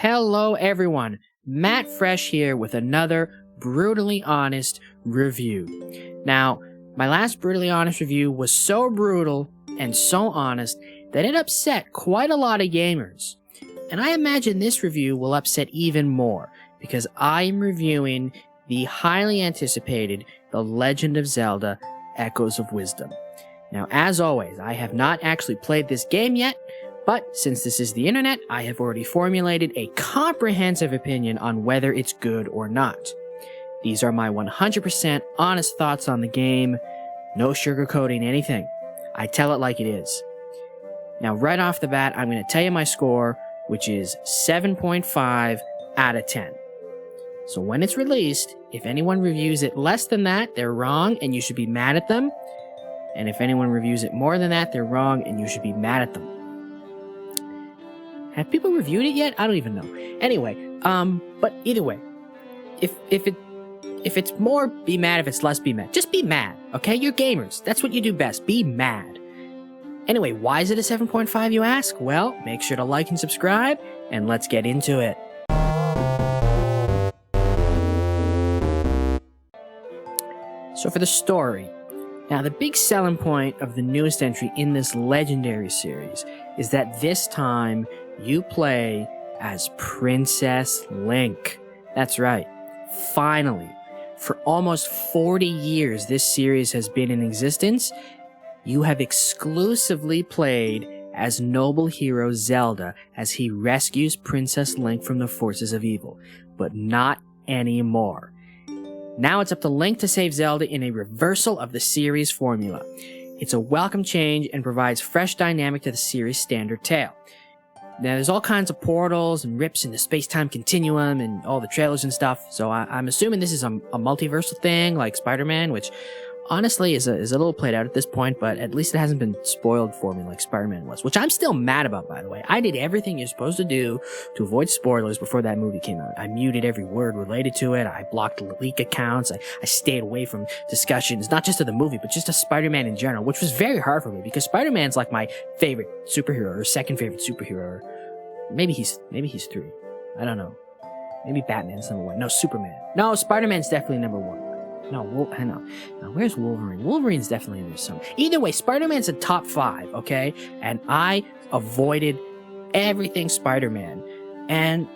Hello everyone, Matt Fresh here with another brutally honest review. Now, my last brutally honest review was so brutal and so honest that it upset quite a lot of gamers. And I imagine this review will upset even more, because I am reviewing the highly anticipated The Legend of Zelda Echoes of Wisdom. Now, as always, I have not actually played this game yet, but since this is the internet, I have already formulated a comprehensive opinion on whether it's good or not. These are my 100% honest thoughts on the game, no sugarcoating anything. I tell it like it is. Now, right off the bat, I'm going to tell you my score, which is 7.5 out of 10. So when it's released, if anyone reviews it less than that, they're wrong and you should be mad at them. And if anyone reviews it more than that, they're wrong and you should be mad at them. Have people reviewed it yet? I don't even know. Anyway, but either way, if it's more, be mad. If it's less, be mad. Just be mad, okay? You're gamers. That's what you do best. Be mad. Anyway, why is it a 7.5, you ask? Well, make sure to like and subscribe, and let's get into it. So for the story, now the big selling point of the newest entry in this legendary series is that this time you play as Princess Link. That's right. Finally, for almost 40 years this series has been in existence, you have exclusively played as noble hero Zelda as he rescues Princess Link from the forces of evil, but not anymore. Now it's up to Link to save Zelda in a reversal of the series formula. It's a welcome change and provides fresh dynamic to the series' standard tale. Now, there's all kinds of portals and rips in the space-time continuum and all the trailers and stuff, so I'm assuming this is a multiversal thing like Spider-Man, which honestly is a little played out at this point, but at least it hasn't been spoiled for me like Spider-Man was, which I'm still mad about, by the way. I did everything you're supposed to do to avoid spoilers before that movie came out. I muted every word related to it. I blocked leak accounts. I stayed away from discussions, not just of the movie, but just of Spider-Man in general, which was very hard for me because Spider-Man's like my favorite superhero or second favorite superhero. Maybe he's three. I don't know. Maybe Batman's number one. No, Superman. No, Spider-Man's definitely number one. No, I know. Now, where's Wolverine? Wolverine's definitely in there somewhere. Either way, Spider-Man's a top 5, okay? And I avoided everything Spider-Man. And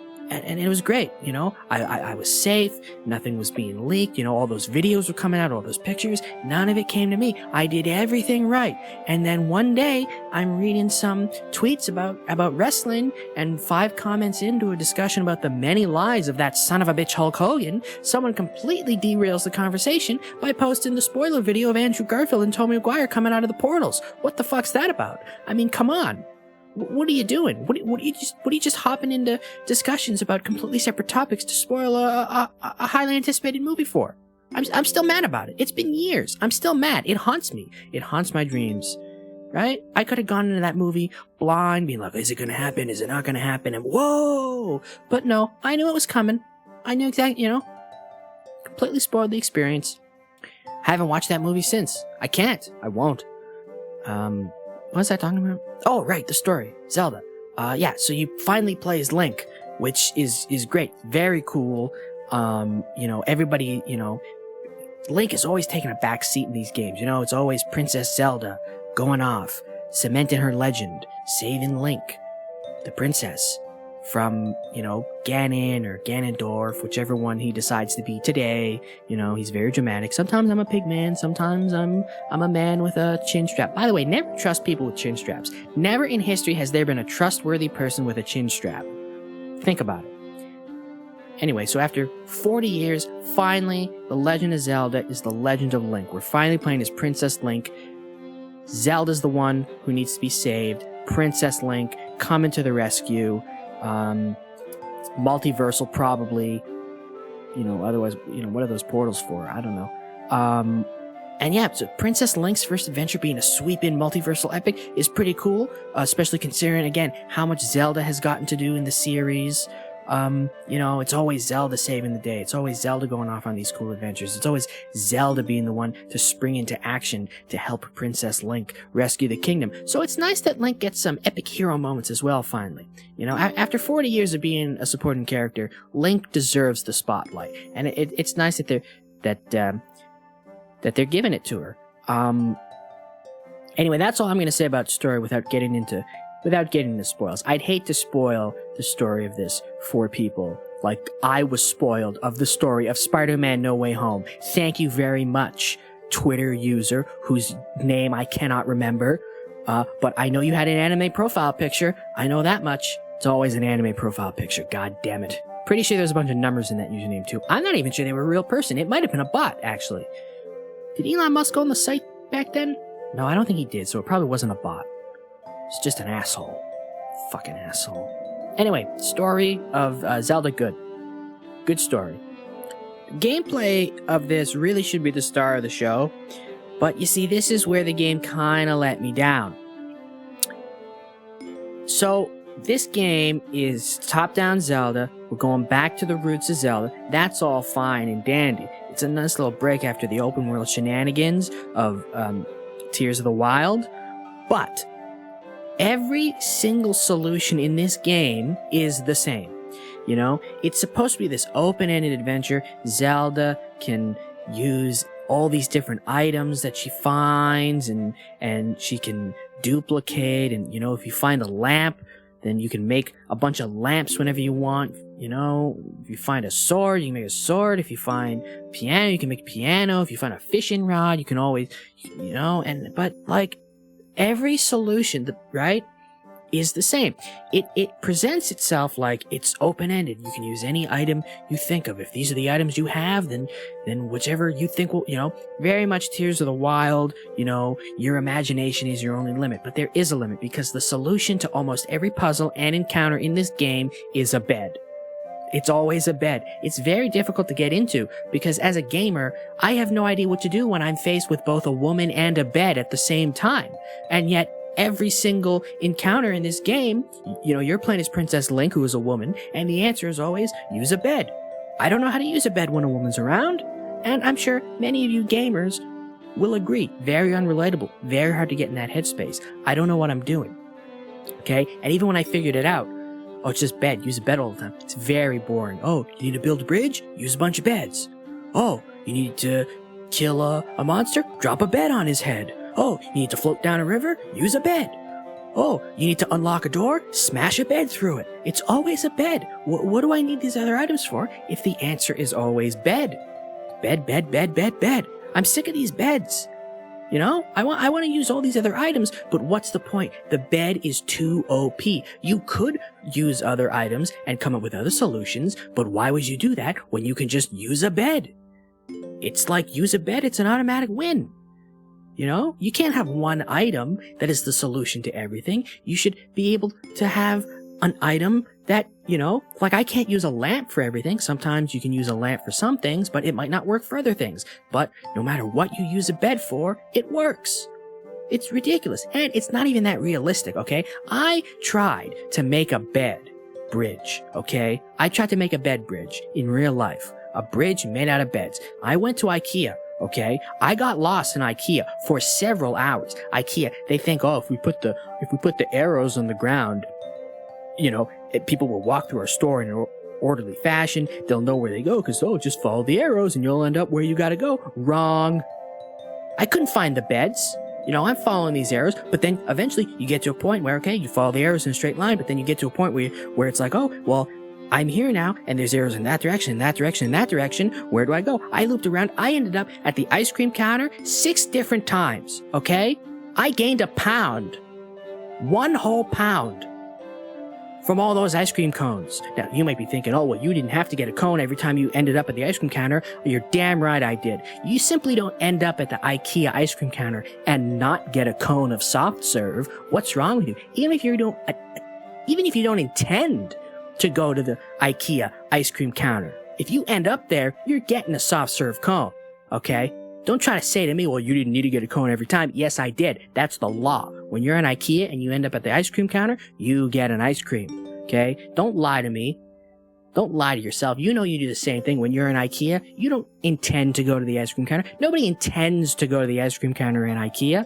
it was great, you know? I was safe. Nothing was being leaked. You know, all those videos were coming out, all those pictures. None of it came to me. I did everything right. And then one day, I'm reading some tweets about wrestling, and 5 comments into a discussion about the many lies of that son of a bitch Hulk Hogan, someone completely derails the conversation by posting the spoiler video of Andrew Garfield and Tobey Maguire coming out of the portals. What the fuck's that about? I mean, come on. What are you doing? What are you just hopping into discussions about completely separate topics to spoil a highly anticipated movie for? I'm still mad about it. It's been years. I'm still mad. It haunts me. It haunts my dreams. Right? I could have gone into that movie blind, being like, is it gonna happen? Is it not gonna happen? And whoa! But no, I knew it was coming. I knew exactly, you know? Completely spoiled the experience. I haven't watched that movie since. I can't. I won't. What was I talking about? Oh, right, the story. Zelda. Yeah, so you finally play as Link, which is great. Very cool. You know, everybody, you know, Link is always taking a back seat in these games. You know, it's always Princess Zelda going off, cementing her legend, saving Link, the princess, from, you know, Ganon or Ganondorf, whichever one he decides to be today. You know, he's very dramatic. Sometimes I'm a pig man. Sometimes I'm a man with a chin strap. By the way, never trust people with chin straps. Never in history has there been a trustworthy person with a chin strap. Think about it. Anyway, so after 40 years, finally, The Legend of Zelda is The Legend of Link. We're finally playing as Princess Link. Zelda's the one who needs to be saved. Princess Link coming to the rescue. Multiversal probably, you know, otherwise, you know, what are those portals for? I don't know. And yeah, so Princess Link's first adventure being a sweep-in multiversal epic is pretty cool, especially considering, again, how much Zelda has gotten to do in the series. It's always Zelda saving the day. It's always Zelda going off on these cool adventures. It's always Zelda being the one to spring into action to help Princess Link rescue the kingdom. So it's nice that Link gets some epic hero moments as well, finally. After 40 years of being a supporting character, Link deserves the spotlight. And it's nice that they're giving it to her. Anyway, that's all I'm going to say about the story without getting into spoils. I'd hate to spoil the story of this for people like I was spoiled of the story of Spider-Man No Way Home. Thank you very much, Twitter user whose name I cannot remember. But I know you had an anime profile picture. I know that much. It's always an anime profile picture. God damn it. Pretty sure there's a bunch of numbers in that username too. I'm not even sure they were a real person. It might have been a bot, actually. Did Elon Musk own the site back then? No, I don't think he did, so it probably wasn't a bot. It's just an asshole. Fucking asshole. Anyway, story of Zelda, good. Good story. Gameplay of this really should be the star of the show, but you see, this is where the game kinda let me down. So, this game is top-down Zelda. We're going back to the roots of Zelda. That's all fine and dandy. It's a nice little break after the open-world shenanigans of Tears of the Wild, but every single solution in this game is the same. It's supposed to be this open-ended adventure. Zelda can use all these different items that she finds, and she can duplicate, and if you find a lamp, then you can make a bunch of lamps whenever you want. If you find a sword, you can make a sword. If you find piano, you can make a piano. If you find a fishing rod, you can always, but every solution, right, is the same. It presents itself like it's open-ended. You can use any item you think of. If these are the items you have, then whichever you think will, very much Tears of the Wild, your imagination is your only limit. But there is a limit, because the solution to almost every puzzle and encounter in this game is a bed. It's always a bed. It's very difficult to get into, because as a gamer, I have no idea what to do when I'm faced with both a woman and a bed at the same time. And yet, every single encounter in this game, you're playing as Princess Link, who is a woman, and the answer is always, use a bed. I don't know how to use a bed when a woman's around, and I'm sure many of you gamers will agree. Very unrelatable. Very hard to get in that headspace. I don't know what I'm doing. Okay? And even when I figured it out, oh, it's just bed. Use a bed all the time. It's very boring. Oh, you need to build a bridge? Use a bunch of beds. Oh, you need to kill a monster? Drop a bed on his head. Oh, you need to float down a river? Use a bed. Oh, you need to unlock a door? Smash a bed through it. It's always a bed. What do I need these other items for if the answer is always bed? Bed, bed, bed, bed, bed. I'm sick of these beds. I want to use all these other items, but what's the point? The bed is too OP. You could use other items and come up with other solutions, but why would you do that when you can just use a bed? It's like, use a bed, it's an automatic win. You can't have one item that is the solution to everything. You should be able to have an item that, I can't use a lamp for everything. Sometimes you can use a lamp for some things, but it might not work for other things. But no matter what you use a bed for, it works. It's ridiculous. And it's not even that realistic, okay? I tried to make a bed bridge, okay? I tried to make a bed bridge in real life. A bridge made out of beds. I went to IKEA. Okay, I got lost in IKEA for several hours. IKEA, they think, if we put the arrows on the ground, people will walk through our store in an orderly fashion. They'll know where they go because, just follow the arrows and you'll end up where you gotta go. Wrong. I couldn't find the beds. I'm following these arrows, but then eventually you get to a point where, okay, you follow the arrows in a straight line, but then you get to a point where it's like, I'm here now, and there's arrows in that direction, in that direction, in that direction. Where do I go? I looped around. I ended up at the ice cream counter 6 different times, okay? I gained a pound. 1 whole pound. From all those ice cream cones. Now, you might be thinking, you didn't have to get a cone every time you ended up at the ice cream counter. You're damn right I did. You simply don't end up at the IKEA ice cream counter and not get a cone of soft serve. What's wrong with you? Even if you don't intend to go to the IKEA ice cream counter. If you end up there, you're getting a soft serve cone, okay? Don't try to say to me, you didn't need to get a cone every time. Yes, I did. That's the law. When you're in IKEA and you end up at the ice cream counter, you get an ice cream, okay? Don't lie to me. Don't lie to yourself. You know you do the same thing when you're in IKEA. You don't intend to go to the ice cream counter. Nobody intends to go to the ice cream counter in IKEA,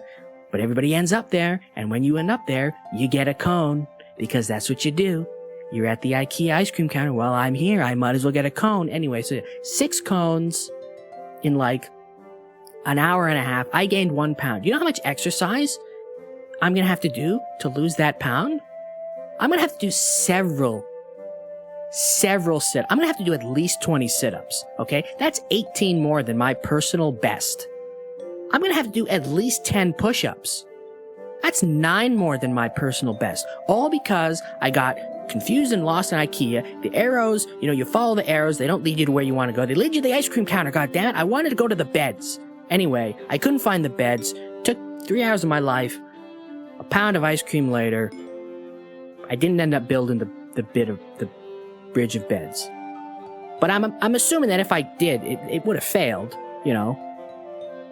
but everybody ends up there. And when you end up there, you get a cone because that's what you do. You're at the IKEA ice cream counter. Well, I'm here. I might as well get a cone. Anyway, so 6 cones in like an hour and a half. I gained 1 pound. You know how much exercise I'm going to have to do to lose that pound? I'm going to have to do several sit. I'm going to have to do at least 20 sit-ups, okay? That's 18 more than my personal best. I'm going to have to do at least 10 push-ups. That's 9 more than my personal best. All because I got confused and lost in IKEA. The arrows, you follow the arrows. They don't lead you to where you want to go. They lead you to the ice cream counter, goddammit. I wanted to go to the beds. Anyway, I couldn't find the beds. Took 3 hours of my life. A pound of ice cream later. I didn't end up building the bridge of beds. But I'm assuming that if I did, it would have failed,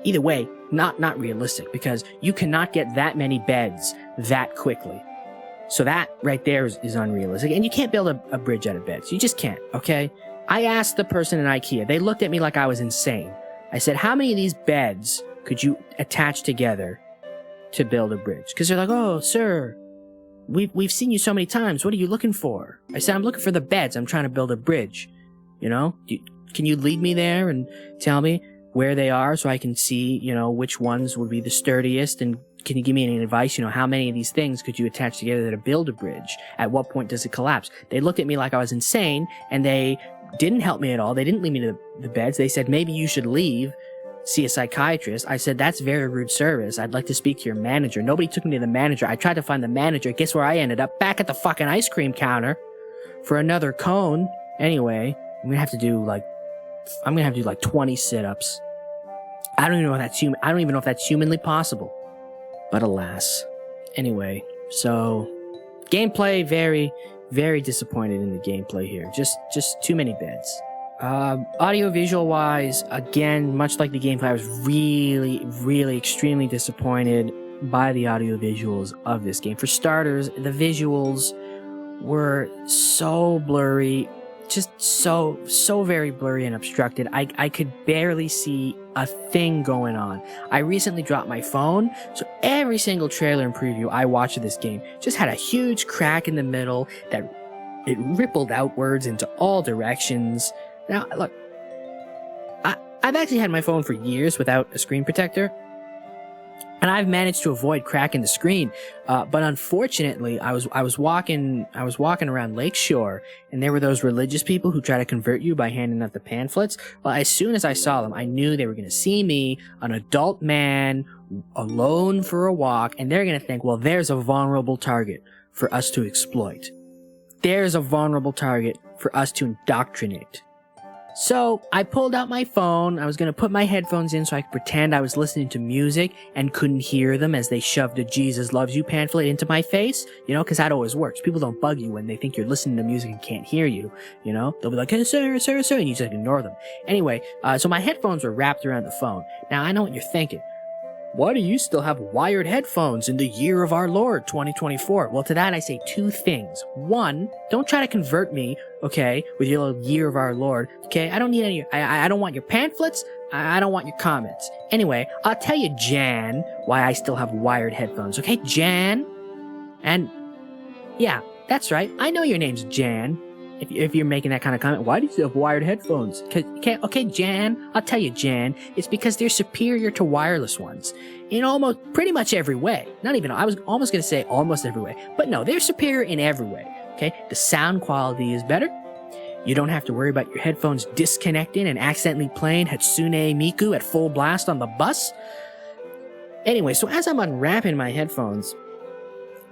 Either way, not realistic, because you cannot get that many beds that quickly. So that right there is unrealistic. And you can't build a bridge out of beds. You just can't, okay? I asked the person in IKEA. They looked at me like I was insane. I said, how many of these beds could you attach together to build a bridge? Because they're like, oh, sir, we've seen you so many times. What are you looking for? I said, I'm looking for the beds. I'm trying to build a bridge. Can you lead me there and tell me where they are so I can see, which ones would be the sturdiest? And can you give me any advice? How many of these things could you attach together to build a bridge? At what point does it collapse? They looked at me like I was insane, and they didn't help me at all. They didn't lead me to the beds. They said, maybe you should leave, see a psychiatrist. I said, that's very rude service. I'd like to speak to your manager. Nobody took me to the manager. I tried to find the manager. Guess where I ended up? Back at the fucking ice cream counter for another cone. Anyway, I'm gonna have to do like 20 sit-ups. I don't even know if that's humanly possible. But alas. Anyway, so gameplay, very, very disappointed in the gameplay here. Just too many beds. Audio visual wise, again, much like the gameplay, I was really, really extremely disappointed by the audio visuals of this game. For starters, the visuals were so blurry, just so very blurry and obstructed. I could barely see a thing going on. I recently dropped my phone, so every single trailer and preview I watched of this game just had a huge crack in the middle that it rippled outwards into all directions. Now, look, I've actually had my phone for years without a screen protector, and I've managed to avoid cracking the screen. But unfortunately, I was walking around Lakeshore, and there were those religious people who try to convert you by handing out the pamphlets. Well, as soon as I saw them, I knew they were going to see me, an adult man, alone for a walk, and they're going to think, well, there's a vulnerable target for us to exploit. There's a vulnerable target for us to indoctrinate. So I pulled out my phone. I was going to put my headphones in so I could pretend I was listening to music and couldn't hear them as they shoved a Jesus Loves You pamphlet into my face, because that always works. People don't bug you when they think you're listening to music and can't hear you, They'll be like, hey, sir, and you just ignore them. Anyway, so my headphones were wrapped around the phone. Now, I know what you're thinking. Why do you still have wired headphones in the year of our Lord, 2024? Well, to that I say 2 things. 1, don't try to convert me, okay, with your little year of our Lord, okay? I don't need any, I don't want your pamphlets, I don't want your comments. Anyway, I'll tell you, Jan, why I still have wired headphones, okay, Jan? And, yeah, that's right, I know your name's Jan. If you're making that kind of comment, why do you still have wired headphones? Okay, Jan, I'll tell you, Jan, it's because they're superior to wireless ones in pretty much every way. I was almost going to say almost every way, but no, they're superior in every way, okay? The sound quality is better. You don't have to worry about your headphones disconnecting and accidentally playing Hatsune Miku at full blast on the bus. Anyway, so as I'm unwrapping my headphones,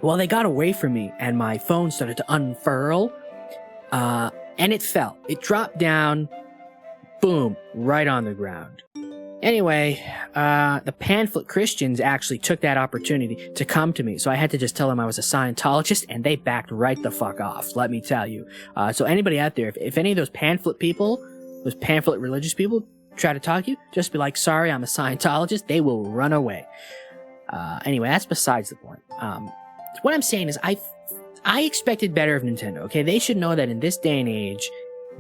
well, they got away from me and my phone started to unfurl. And it fell. It dropped down, boom, right on the ground. Anyway, the pamphlet Christians actually took that opportunity to come to me, so I had to just tell them I was a Scientologist, and they backed right the fuck off, let me tell you. So anybody out there, if any of those pamphlet people, those pamphlet religious people, try to talk to you, just be like, sorry, I'm a Scientologist, they will run away. Anyway, that's besides the point. What I'm saying is, I expected better of Nintendo, okay? They should know that in this day and age,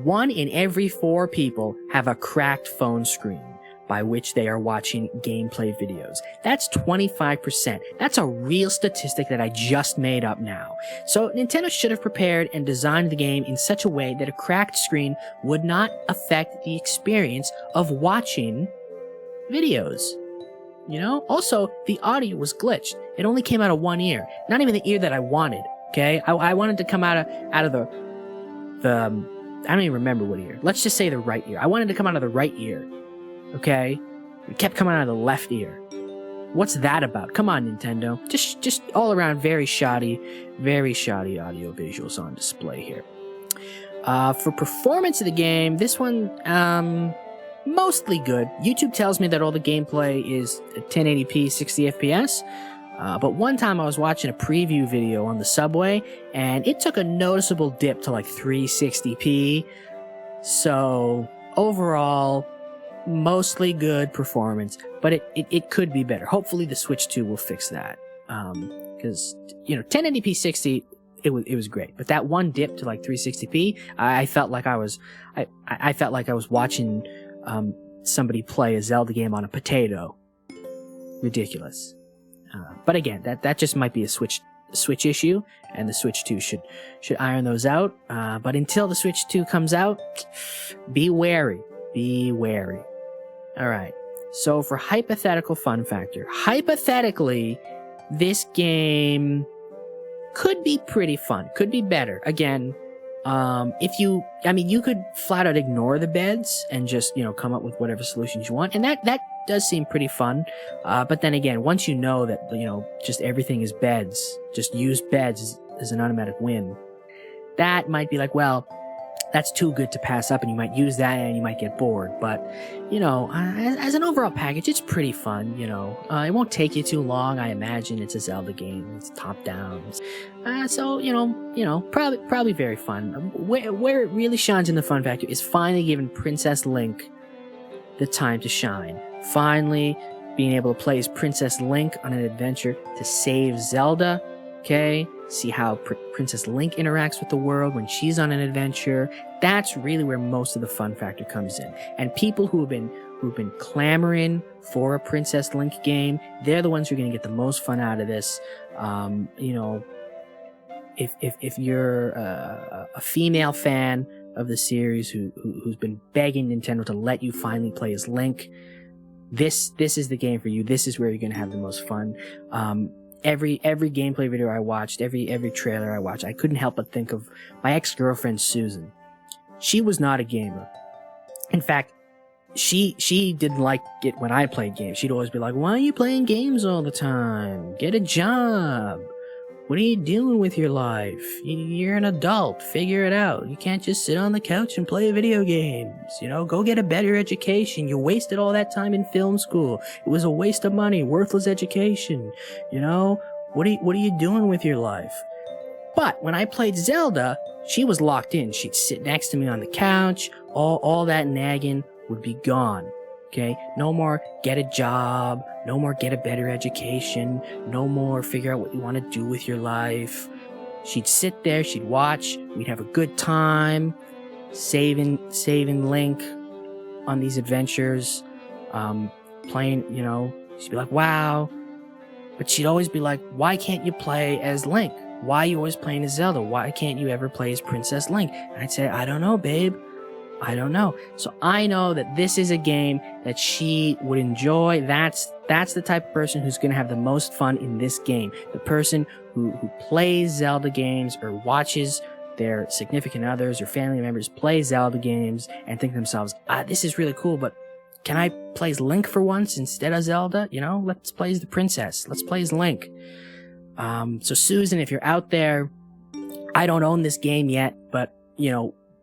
1 in every 4 people have a cracked phone screen by which they are watching gameplay videos. That's 25%. That's a real statistic that I just made up now. So Nintendo should have prepared and designed the game in such a way that a cracked screen would not affect the experience of watching videos. You know? Also, the audio was glitched. It only came out of one ear. Not even the ear that I wanted, okay? I wanted to come out of the I don't even remember what ear. Let's just say the right ear. I wanted to come out of the right ear. Okay? It kept coming out of the left ear. What's that about? Come on, Nintendo. Just all around very shoddy audio visuals on display here. For performance of the game, this one, mostly good. YouTube tells me that all the gameplay is 1080p, 60 FPS. But one time I was watching a preview video on the subway, and it took a noticeable dip to like 360p. So, overall, mostly good performance, but it could be better. Hopefully the Switch 2 will fix that. Because, 1080p 60, it was great. But that one dip to like 360p, I felt like I was watching, somebody play a Zelda game on a potato. Ridiculous. But again, that just might be a Switch issue, and the Switch 2 should iron those out. But until the Switch 2 comes out, be wary. Be wary. Alright, so for hypothetical fun factor, hypothetically, this game could be pretty fun, could be better. Again, you could flat out ignore the beds and just, come up with whatever solutions you want, and that does seem pretty fun. But then again, once you know that, just everything is beds, just use beds as an automatic win, that might be like, well, that's too good to pass up, and you might use that and you might get bored. But, as an overall package, it's pretty fun, It won't take you too long, I imagine. It's a Zelda game. It's top-down. So, probably very fun. Where it really shines in the fun factor is finally giving Princess Link the time to shine. Finally being able to play as Princess Link on an adventure to save Zelda, okay? See how Princess Link interacts with the world when she's on an adventure. That's really where most of the fun factor comes in. And people who've been clamoring for a Princess Link game, they're the ones who are going to get the most fun out of this. If you're a female fan of the series who's been begging Nintendo to let you finally play as Link, this is the game for you. This is where you're going to have the most fun. Every gameplay video I watched, every trailer I watched, I couldn't help but think of my ex-girlfriend Susan. She was not a gamer. In fact, she didn't like it when I played games. She'd always be like, "Why are you playing games all the time? Get a job. What are you doing with your life? You're an adult. Figure it out. You can't just sit on the couch and play video games. Go get a better education. You wasted all that time in film school. It was a waste of money, worthless education. What are you doing with your life?" But when I played Zelda, she was locked in. She'd sit next to me on the couch. All that nagging would be gone. Okay? No more get a job. No more get a better education. No more figure out what you want to do with your life. She'd sit there, she'd watch, we'd have a good time, saving Link on these adventures, playing, she'd be like, wow. But she'd always be like, why can't you play as Link? Why are you always playing as Zelda? Why can't you ever play as Princess Link? And I'd say, I don't know, babe. I don't know. So I know that this is a game that she would enjoy. That's the type of person who's going to have the most fun in this game. The person who plays Zelda games or watches their significant others or family members play Zelda games and think to themselves, this is really cool, but can I play as Link for once instead of Zelda? Let's play as the princess. Let's play as Link. So Susan, if you're out there, I don't own this game yet, but,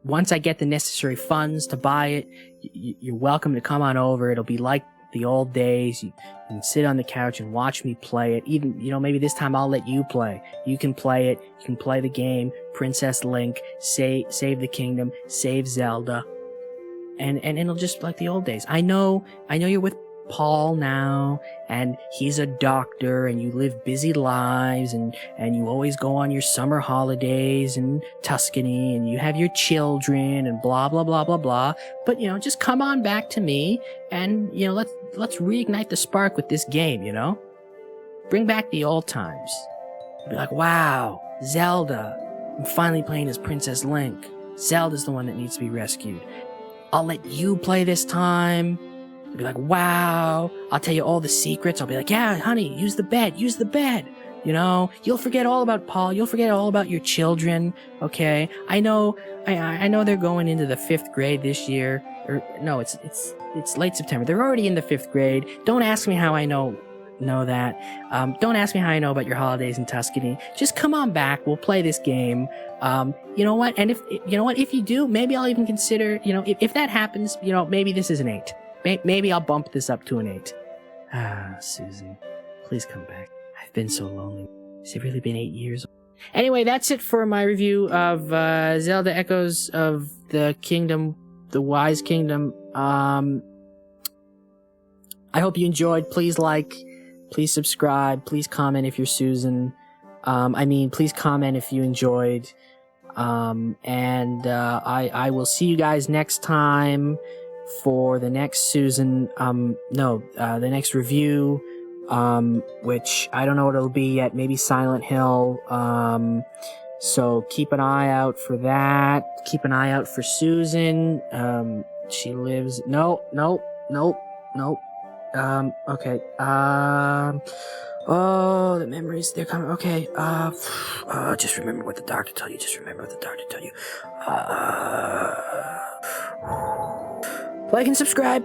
once I get the necessary funds to buy it, you're welcome to come on over. It'll be like the old days. You can sit on the couch and watch me play it. Even, maybe this time I'll let you play. You can play it. You can play the game. Princess Link, save the kingdom, save Zelda. And it'll just like the old days. I know you're with Paul now, and he's a doctor, and you live busy lives, and you always go on your summer holidays in Tuscany, and you have your children, and blah, blah, blah, blah, blah. But, just come on back to me, and, let's reignite the spark with this game, Bring back the old times. Be like, wow, Zelda. I'm finally playing as Princess Link. Zelda's the one that needs to be rescued. I'll let you play this time. You'll be like, wow. I'll tell you all the secrets. I'll be like, yeah, honey, use the bed. You'll forget all about Paul. You'll forget all about your children. Okay. I know they're going into the 5th grade this year. Or no, it's late September. They're already in the 5th grade. Don't ask me how I know that. Don't ask me how I know about your holidays in Tuscany. Just come on back. We'll play this game. You know what? And if you do, maybe I'll even consider, if that happens, maybe this is an 8. Maybe I'll bump this up to an 8. Susan, please come back. I've been so lonely. Has it really been 8 years? Anyway, that's it for my review of Zelda Echoes of the Kingdom, the Wise Kingdom. I hope you enjoyed. Please like, please subscribe, please comment if you're Susan. Please comment if you enjoyed. I will see you guys next time for the next Susan, the next review, which I don't know what it'll be yet, maybe Silent Hill, so keep an eye out for that. Keep an eye out for Susan. She lives, nope. Okay, oh, the memories, they're coming, okay, just remember what the doctor told you, like and subscribe.